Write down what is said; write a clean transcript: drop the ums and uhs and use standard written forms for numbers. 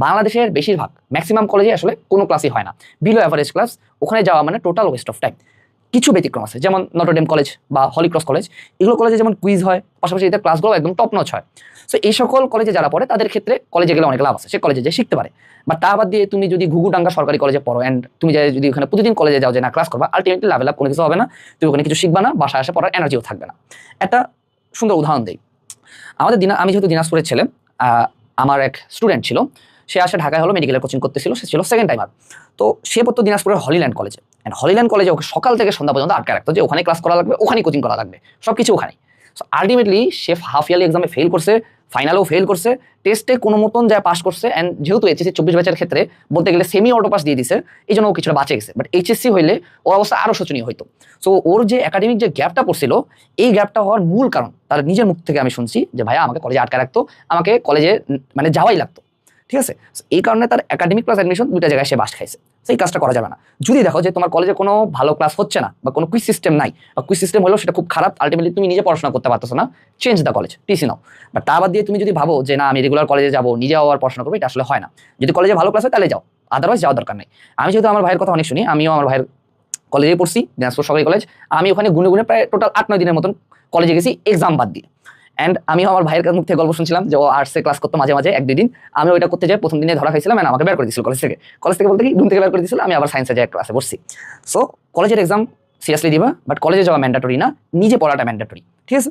বাংলাদেশের বেশিরভাগ ম্যাক্সিমাম কলেজে আসলে কোনো ক্লাসই হয় না, বিলো অ্যাভারেজ ক্লাস। ওখানে যাওয়া মানে টোটাল ওয়েস্ট অফ টাইম। কিছু ব্যতিক্রম আছে, যেমন নটরডেম কলেজ বা হলি ক্রস কলেজ, এগুলো কলেজে যেমন কুইজ হয়, পাশাপাশি এদের ক্লাসগুলো একদম টপ নচ হয়। সো এই সকল কলেজে যারা পড়ে তাদের ক্ষেত্রে কলেজে গেলে অনেক লাভ আছে, সে কলেজে যে শিখতে পারে। বা তা বাদ দিয়ে তুমি যদি ঘুঘুডাঙ্গা সরকারি কলেজে পড়ো অ্যান্ড তুমি যদি ওখানে প্রতিদিন কলেজে যাও যে না ক্লাস করবা, আলটিমেটলি লেভেল আপ কোনো কিছু হবে না, তুমি ওখানে কিছু শিখবা না, বাসায় আসে পড়ার এনার্জিও থাকবে না। একটা সুন্দর উদাহরণ দেই। আমি যেহেতু দিনাজপুরের ছেলে, আমার এক স্টুডেন্ট ছিল, সে আসে ঢাকায় হলো মেডিকেলের কোচিং করতেছিল, সে ছিল সেকেন্ড টাইমার। তো সে পড়তো দিনাজপুরের হলিল্যান্ড কলেজে। অ্যান্ড হলিল্যান্ড কলেজে ওকে সকাল থেকে সন্ধ্যা পর্যন্ত আটকে রাখতো যে ওখানে ক্লাস করা লাগবে, ওখানেই কোচিং করা লাগবে, সব কিছু ওখানে। সো আলটিমেটলি সে হাফ ইয়ারলি এক্সামে ফেল করছে, ফাইনালেও ফেল করছে, টেস্টে কোনো মতন যায় পাস করছে। অ্যান্ড যেহেতু এইচএসসি 24 ব্যাচের ক্ষেত্রে বলতে গেলে সেমি অটো পাস দিয়ে দিছে, এই জন্য ও কিছুটা বাঁচে গেছে। বাট এইচএসসি হইলে ওর অবস্থা আরও শোচনীয় হইতো। সো ওর যে একাডেমিক যে গ্যাপটা পড়ছিল, এই গ্যাপটা হওয়ার মূল কারণ তার নিজের মুখ থেকে আমি শুনছি যে ভাইয়া আমাকে কলেজে আটকে রাখতো, আমাকে কলেজে মানে যাওয়াই লাগতো। ঠিক আছে, এই কারণে তার একাডেমিক প্লাস অ্যাডমিশন দুইটা জায়গায় সে বাস খাইছে। সেই কাজটা করা যাবে না। যদি দেখো যে তোমার কলেজে কোনো ভালো ক্লাস হচ্ছে না বা কোনো কুইজ সিস্টেম নাই, বা কুইজ সিস্টেম হলেও সেটা খুব খারাপ, আলটিমেটলি তুমি নিজে পড়াশোনা করতে পারতেছো না, change the college, TC now. But তা বাদ দিয়ে তুমি যদি ভাবো যে না আমি রেগুলার কলেজে যাবো, নিজে আবার পড়াশোনা করবো, এটা আসলে হয় না। যদি কলেজে ভালো ক্লাস হয় তাহলে যাও, আদারওয়াইজ যাওয়ার দরকার নেই। আমি যেহেতু আমার ভাইয়ের কথা অনেক শুনি, আমিও আমার ভাইয়ের কলেজে পড়ছি, দিনাজপুর সরকারি কলেজ। আমি ওখানে গুনে গুনে প্রায় টোটাল 8-9 দিনের মতন কলেজে গেছি এক্সাম বাদ দিয়ে। অ্যান্ড আমিও আমার ভাইয়ের মুখ থেকে গল্প শুনছিলাম যে ও আর্টসে ক্লাস করতো মাঝে মাঝে 1-2 দিন। আমি ওইটা করতে যাই, প্রথম দিনে ধরা খাইছিলাম, আমাকে বের করে দিয়েছিল কলেজ থেকে বলতে কি রুম থেকে বের করে দিয়েছিল। আমি আবার সায়েন্সে যাই ক্লাসে বসছি। সো কলেজের এক্সাম সিরিয়াসলি দিবা, বাট কলেজে যাওয়া ম্যান্ডেটরি না, নিজে পড়াটা ম্যান্ডেটরি। ঠিক আছে।